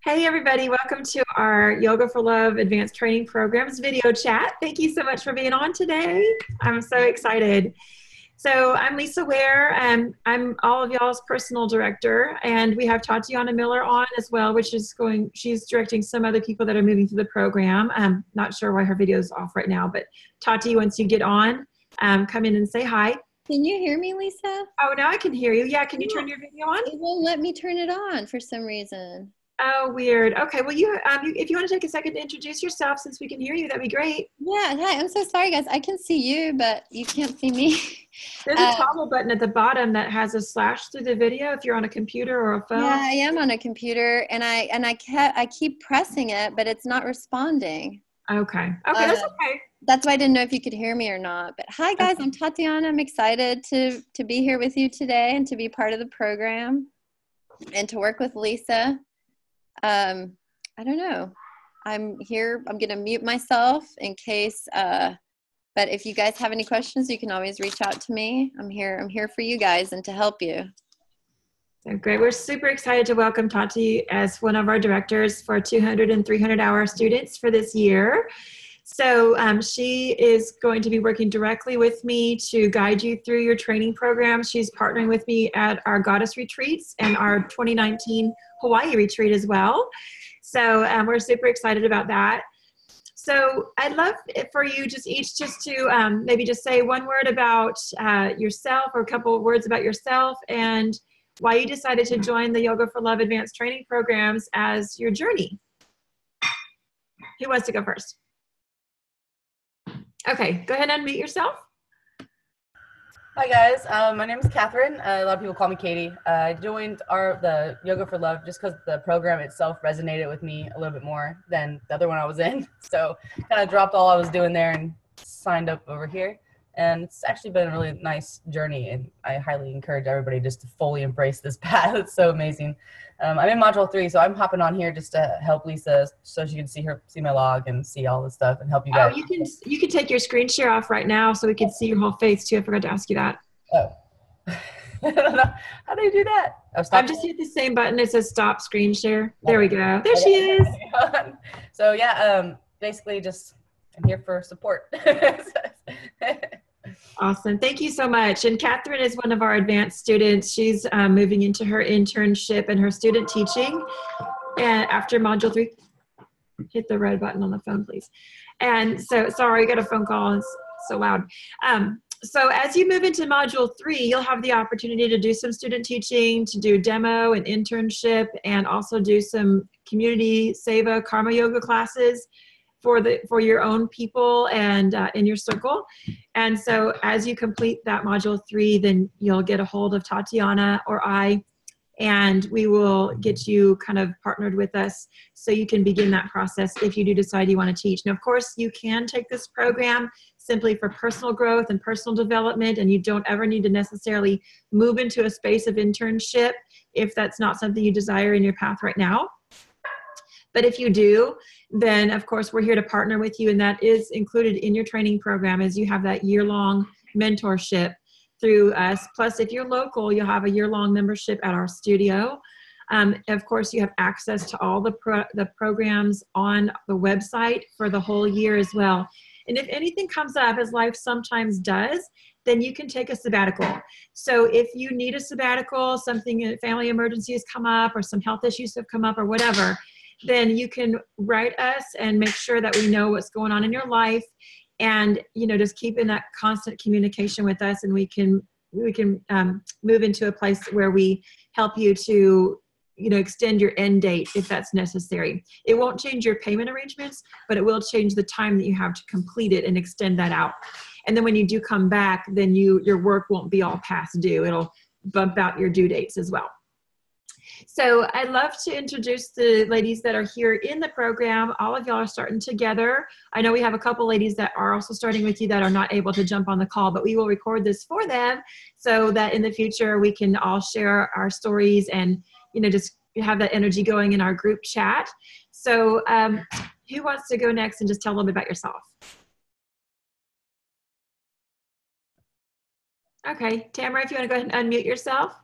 Hey everybody, welcome to our Yoga for Love Advanced Training Programs video chat. Thank you so much for being on today. I'm so excited. So I'm Lisa Ware, and I'm all of y'all's personal director, and we have Tatiana Miller on as well, she's directing some other people that are moving through the program. I'm not sure why her video is off right now, but Tati, once you get on, come in and say hi. Can you hear me, Lisa? Oh, now I can hear you. Yeah, can you turn your video on? It won't let me turn it on for some reason. Oh, weird. Okay, well, if you want to take a second to introduce yourself, since we can hear you, that'd be great. Yeah, hi, I'm so sorry, guys. I can see you, but you can't see me. There's a toggle button at the bottom that has a slash through the video if you're on a computer or a phone. Yeah, I am on a computer, and I keep pressing it, but it's not responding. Okay. Okay, that's okay. That's why I didn't know if you could hear me or not. But hi, guys. I'm Tatiana. I'm excited to be here with you today and to be part of the program and to work with Lisa. I don't know. I'm here. I'm going to mute myself in case, but if you guys have any questions, you can always reach out to me. I'm here for you guys and to help you. So great. We're super excited to welcome Tati as one of our directors for 200 and 300 hour students for this year. So she is going to be working directly with me to guide you through your training program. She's partnering with me at our Goddess retreats and our 2019 Hawaii retreat as well. So we're super excited about that. So I'd love for you each to maybe just say one word about yourself or a couple of words about yourself and why you decided to join the Yoga for Love Advanced Training Programs as your journey. Who wants to go first? Okay, go ahead and unmute yourself. Hi guys, my name is Catherine. A lot of people call me Katie. I joined the Yoga for Love just because the program itself resonated with me a little bit more than the other one I was in. So kind of dropped all I was doing there and signed up over here. And it's actually been a really nice journey, and I highly encourage everybody just to fully embrace this path. It's so amazing. I'm in module 3, so I'm hopping on here just to help Lisa so she can see my log and see all this stuff and help you guys. Oh, you can take your screen share off right now so we can see your whole face too. I forgot to ask you that. Oh. I don't know. How do you do that? I've just hit the same button. It says stop screen share. There we go. There she is. So yeah, basically just I'm here for support. Awesome. Thank you so much. And Catherine is one of our advanced students. She's moving into her internship and her student teaching. And after module 3, hit the red button on the phone, please. And so, sorry, I got a phone call. It's so loud. So as you move into module 3, you'll have the opportunity to do some student teaching, to do demo and internship, and also do some community seva karma yoga classes for your own people and in your circle. And so as you complete that module 3, then you'll get a hold of Tatiana or I, and we will get you kind of partnered with us so you can begin that process if you do decide you want to teach. Now, of course, you can take this program simply for personal growth and personal development, and you don't ever need to necessarily move into a space of internship if that's not something you desire in your path right now. But if you do, then of course we're here to partner with you, and that is included in your training program as you have that year-long mentorship through us. Plus, if you're local, you'll have a year-long membership at our studio. Of course, you have access to all the programs on the website for the whole year as well. And if anything comes up, as life sometimes does, then you can take a sabbatical. So if you need a sabbatical, a family emergency has come up or some health issues have come up or whatever, then you can write us and make sure that we know what's going on in your life, and just keep in that constant communication with us, and we can move into a place where we help you to extend your end date if that's necessary. It won't change your payment arrangements, but it will change the time that you have to complete it and extend that out. And then when you do come back, then your work won't be all past due. It'll bump out your due dates as well. So I'd love to introduce the ladies that are here in the program. All of y'all are starting together. I know we have a couple ladies that are also starting with you that are not able to jump on the call, but we will record this for them so that in the future we can all share our stories and just have that energy going in our group chat. So who wants to go next and just tell a little bit about yourself? Okay, Tamara, if you want to go ahead and unmute yourself.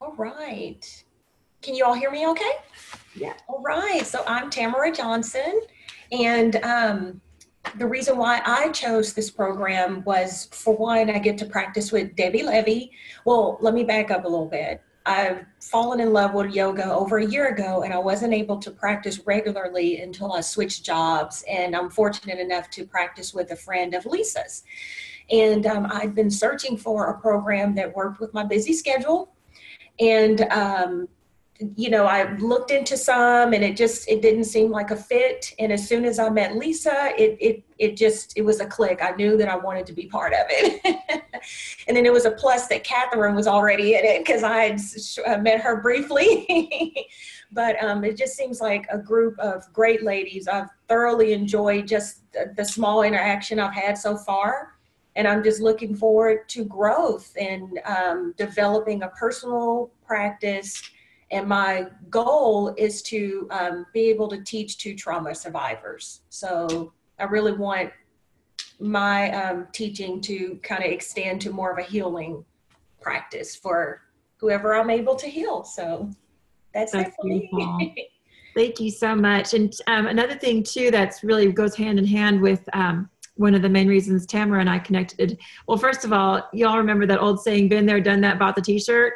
All right. Can you all hear me okay? Yeah. All right. So I'm Tamara Johnson. And the reason why I chose this program was, for one, I get to practice with Debbie Levy. Well, let me back up a little bit. I've fallen in love with yoga over a year ago, and I wasn't able to practice regularly until I switched jobs. And I'm fortunate enough to practice with a friend of Lisa's. And I'd been searching for a program that worked with my busy schedule. And you know, I looked into some, and it didn't seem like a fit. And as soon as I met Lisa, it was a click. I knew that I wanted to be part of it. And then it was a plus that Catherine was already in it, because I had met her briefly. But it just seems like a group of great ladies. I've thoroughly enjoyed just the small interaction I've had so far. And I'm just looking forward to growth and developing a personal practice. And my goal is to be able to teach to trauma survivors. So I really want my teaching to kind of extend to more of a healing practice for whoever I'm able to heal. So that's it for me. Thank you so much. And another thing too that's really goes hand in hand with one of the main reasons Tamara and I connected. Well, first of all, y'all remember that old saying, been there, done that, bought the t-shirt?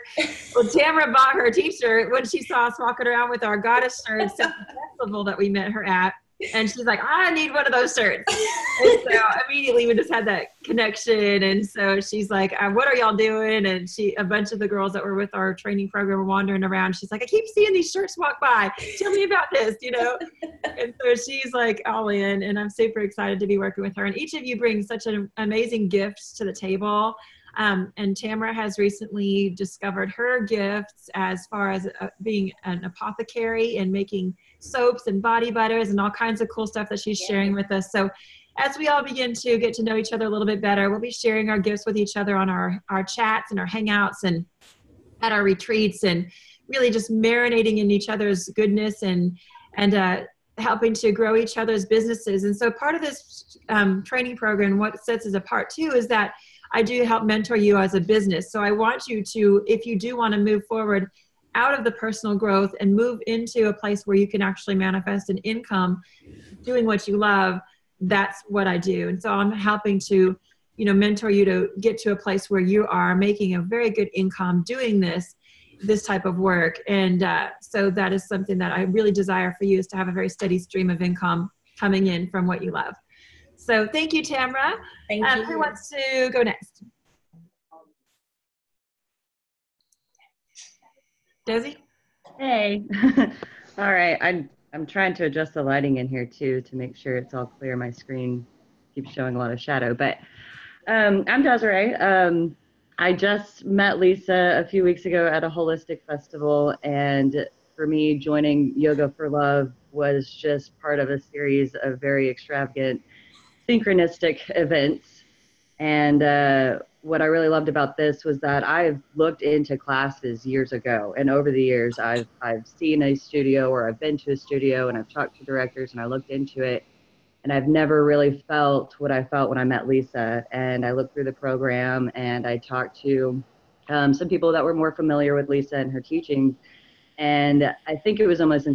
Well, Tamara bought her t-shirt when she saw us walking around with our goddess shirts at the festival that we met her at. And she's like, I need one of those shirts. And so immediately we just had that connection. And so she's like, what are y'all doing? And a bunch of the girls that were with our training program were wandering around. She's like, I keep seeing these shirts walk by. Tell me about this, you know? And so she's like all in, and I'm super excited to be working with her. And each of you brings such an amazing gifts to the table. And Tamara has recently discovered her gifts as far as being an apothecary and making soaps and body butters and all kinds of cool stuff that she's sharing with us. So as we all begin to get to know each other a little bit better, we'll be sharing our gifts with each other on our chats and our hangouts and at our retreats, and really just marinating in each other's goodness and helping to grow each other's businesses. And so part of this training program, what sets us apart too, is that I do help mentor you as a business. So I want you to, if you do want to move forward out of the personal growth and move into a place where you can actually manifest an income doing what you love, that's what I do. And so I'm helping to, you know, mentor you to get to a place where you are making a very good income doing this type of work. And so that is something that I really desire for you, is to have a very steady stream of income coming in from what you love. So thank you, Tamara. Thank you. Who wants to go next? Desi? Hey. All right. I'm trying to adjust the lighting in here too to make sure it's all clear. My screen keeps showing a lot of shadow. But I'm Desiree. I just met Lisa a few weeks ago at a holistic festival, and for me, joining Yoga for Love was just part of a series of very extravagant synchronistic events. And what I really loved about this was that I've looked into classes years ago, and over the years I've seen a studio, or I've been to a studio, and I've talked to directors, and I looked into it, and I've never really felt what I felt when I met Lisa. And I looked through the program, and I talked to some people that were more familiar with Lisa and her teachings, and I think it was almost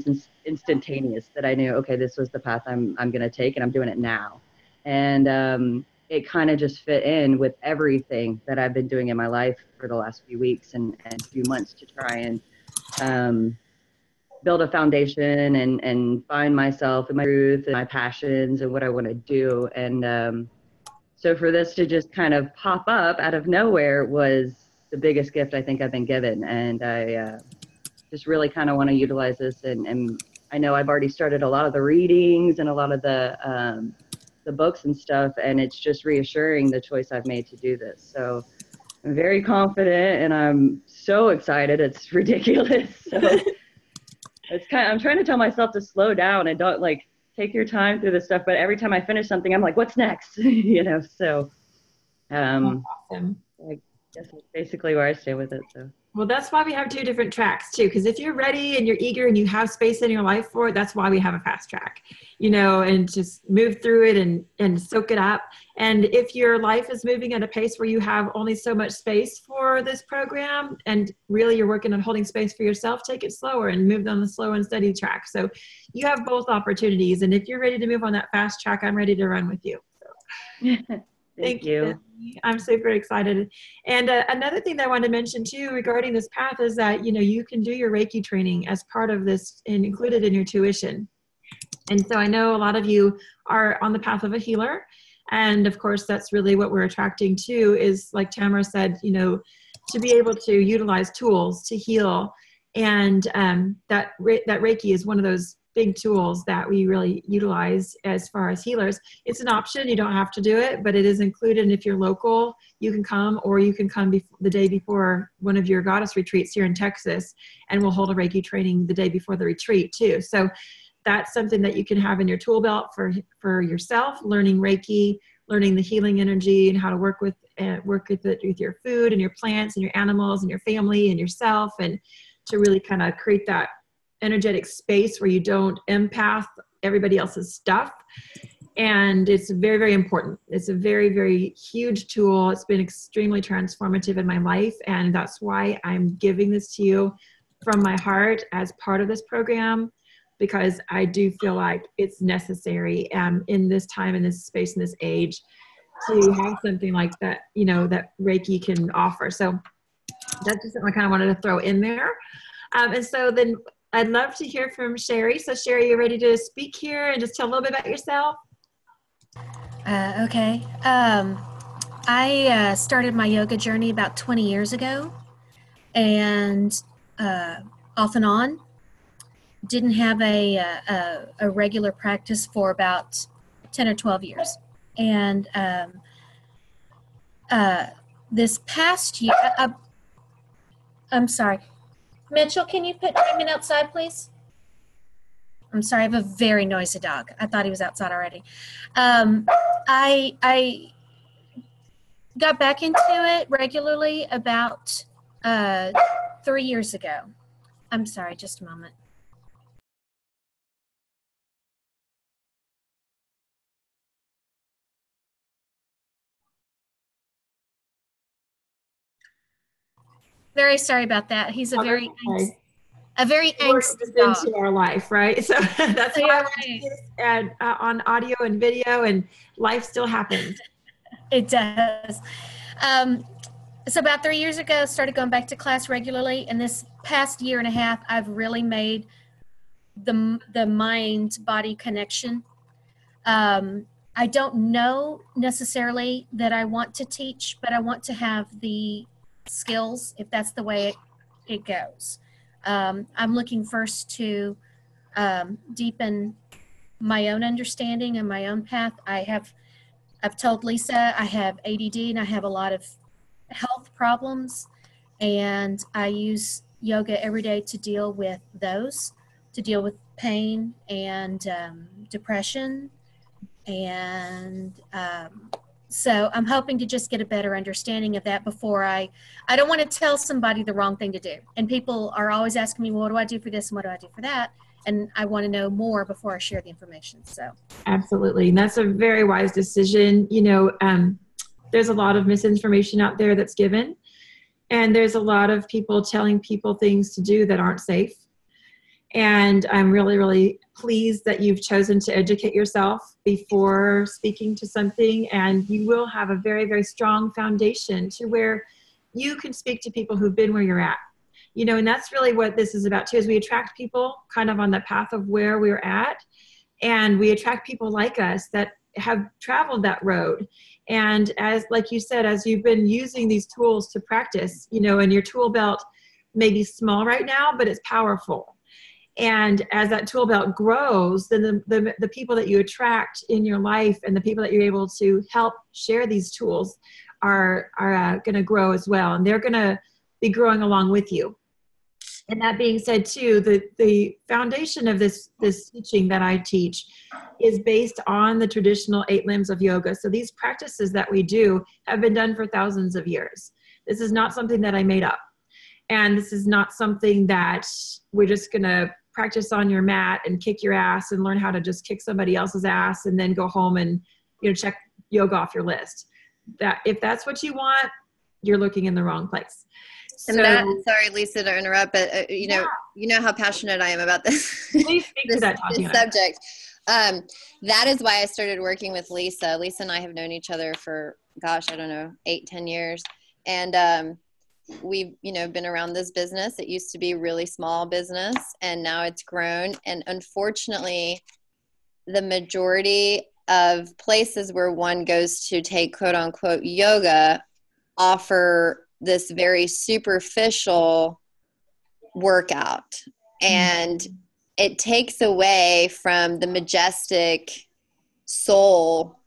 instantaneous that I knew, okay, this was the path I'm going to take, and I'm doing it now. And it kind of just fit in with everything that I've been doing in my life for the last few weeks and few months to try and build a foundation and find myself and my truth and my passions and what I want to do. And so for this to just kind of pop up out of nowhere was the biggest gift I think I've been given. And I just really kind of want to utilize this. And I know I've already started a lot of the readings and a lot of the books and stuff, and it's just reassuring the choice I've made to do this. So I'm very confident, and I'm so excited. It's ridiculous. So I'm trying to tell myself to slow down and don't take your time through this stuff. But every time I finish something, I'm like, what's next? You know, so Awesome. I guess that's basically where I stay with it. So Well, that's why we have two different tracks too. Because if you're ready and you're eager and you have space in your life for it, that's why we have a fast track, and just move through it and soak it up. And if your life is moving at a pace where you have only so much space for this program and really you're working on holding space for yourself, take it slower and move on the slow and steady track. So you have both opportunities. And if you're ready to move on that fast track, I'm ready to run with you. So. Thank you. I'm super excited. And another thing that I wanted to mention too regarding this path is that, you can do your Reiki training as part of this and included in your tuition. And so I know a lot of you are on the path of a healer. And of course, that's really what we're attracting to is, like Tamara said, to be able to utilize tools to heal. And that Reiki is one of those big tools that we really utilize as far as healers. It's an option. You don't have to do it, but it is included. And if you're local, you can come, or you can come the day before one of your goddess retreats here in Texas, and we'll hold a Reiki training the day before the retreat too. So that's something that you can have in your tool belt for yourself, learning Reiki, learning the healing energy and how to work with it with your food and your plants and your animals and your family and yourself, and to really kind of create that energetic space where you don't empath everybody else's stuff. And it's very, very important. It's a very, very huge tool. It's been extremely transformative in my life. And that's why I'm giving this to you from my heart as part of this program, because I do feel like it's necessary in this time, in this space, in this age, to have something like that, that Reiki can offer. So that's just something I kind of wanted to throw in there. And so then I'd love to hear from Sherry. So Sherry, you ready to speak here and just tell a little bit about yourself? Okay. I started my yoga journey about 20 years ago, and off and on. Didn't have a regular practice for about 10 or 12 years. And this past year, I'm sorry. Mitchell, can you put Raymond outside, please? I'm sorry, I have a very noisy dog. I thought he was outside already. I got back into it regularly about 3 years ago. I'm sorry, just a moment. Very sorry about that. He's a very angsty dog. Into our life, right? So that's why we do this on audio and video, and life still happens. It does. So about 3 years ago, started going back to class regularly, and this past year and a half, I've really made the mind-body connection. I don't know necessarily that I want to teach, but I want to have the skills if that's the way it goes. I'm looking first to deepen my own understanding and my own path. I've told Lisa I have ADD and I have a lot of health problems, and I use yoga every day to deal with those, to deal with pain and depression. And so I'm hoping to just get a better understanding of that before I don't want to tell somebody the wrong thing to do. And people are always asking me, well, what do I do for this and what do I do for that? And I want to know more before I share the information. So absolutely. And that's a very wise decision. There's a lot of misinformation out there that's given. And there's a lot of people telling people things to do that aren't safe. And I'm really, really pleased that you've chosen to educate yourself before speaking to something. And you will have a very, very strong foundation to where you can speak to people who've been where you're at. And that's really what this is about too, is we attract people kind of on the path of where we're at. And we attract people like us that have traveled that road. And as, like you said, as you've been using these tools to practice, and your tool belt may be small right now, but it's powerful. And as that tool belt grows, then the people that you attract in your life and the people that you're able to help share these tools are going to grow as well. And they're going to be growing along with you. And that being said, too, the foundation of this teaching that I teach is based on the traditional 8 limbs of yoga. So these practices that we do have been done for thousands of years. This is not something that I made up. And this is not something that we're just going to practice on your mat and kick your ass and learn how to just kick somebody else's ass and then go home and, check yoga off your list. That if that's what you want, you're looking in the wrong place. And sorry, Lisa, to interrupt, but you know how passionate I am about this, Please speak to that, this subject. That is why I started working with Lisa. Lisa and I have known each other for, gosh, I don't know, 8-10 years. And we've, been around this business. It used to be a really small business, and now it's grown. And unfortunately, the majority of places where one goes to take quote unquote yoga offer this very superficial workout. And it takes away from the majestic soul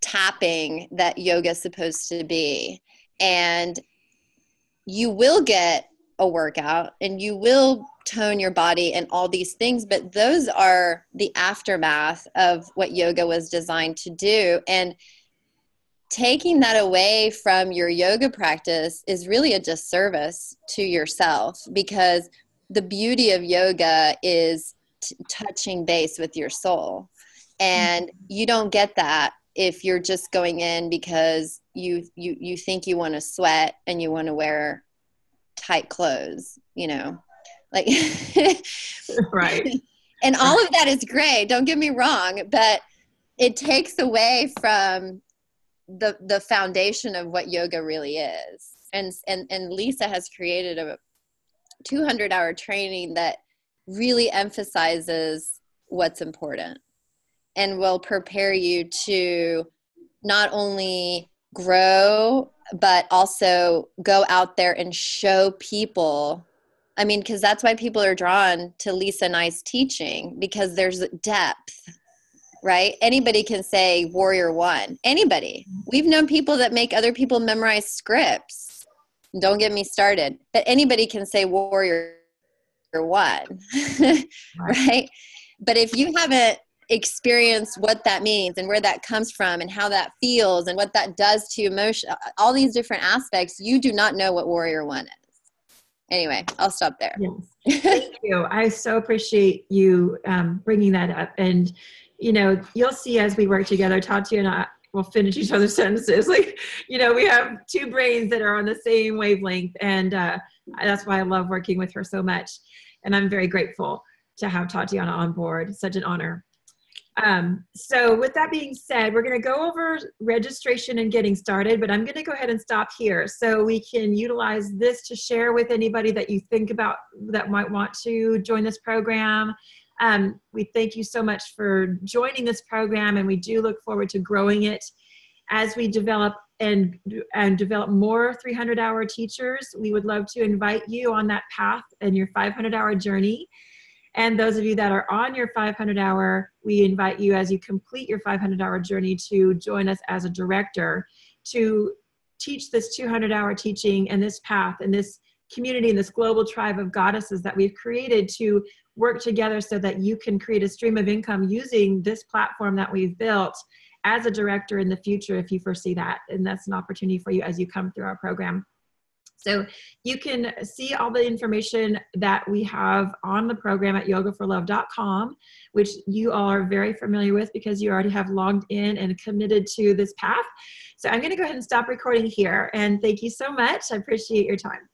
tapping that yoga is supposed to be. And you will get a workout and you will tone your body and all these things, but those are the aftermath of what yoga was designed to do. And taking that away from your yoga practice is really a disservice to yourself, because the beauty of yoga is touching base with your soul. And you don't get that if you're just going in because you think you want to sweat and you want to wear tight clothes, like right. And all of that is great, don't get me wrong, but it takes away from the foundation of what yoga really is. And Lisa has created a 200-hour training that really emphasizes what's important and will prepare you to not only grow, but also go out there and show people. I mean, because that's why people are drawn to Lisa and I's teaching, because there's depth, right? Anybody can say Warrior One. Anybody. We've known people that make other people memorize scripts. Don't get me started. But anybody can say Warrior One, right? But if you haven't experienced what that means and where that comes from and how that feels and what that does to emotion, all these different aspects, you do not know what Warrior One is. Anyway, I'll stop there. Yes. Thank you. I so appreciate you bringing that up. And, you'll see as we work together, Tati and I will finish each other's sentences. Like, we have two brains that are on the same wavelength. And that's why I love working with her so much. And I'm very grateful to have Tatiana on board. Such an honor. So with that being said, we're going to go over registration and getting started, but I'm going to go ahead and stop here so we can utilize this to share with anybody that you think about that might want to join this program. We thank you so much for joining this program, and we do look forward to growing it as we develop and develop more 300-hour teachers. We would love to invite you on that path and your 500-hour journey. And those of you that are on your 500-hour, we invite you, as you complete your 500-hour journey, to join us as a director to teach this 200-hour teaching and this path and this community and this global tribe of goddesses that we've created to work together so that you can create a stream of income using this platform that we've built as a director in the future, if you foresee that. And that's an opportunity for you as you come through our program. So you can see all the information that we have on the program at yogaforlove.com, which you all are very familiar with because you already have logged in and committed to this path. So I'm going to go ahead and stop recording here. And thank you so much. I appreciate your time.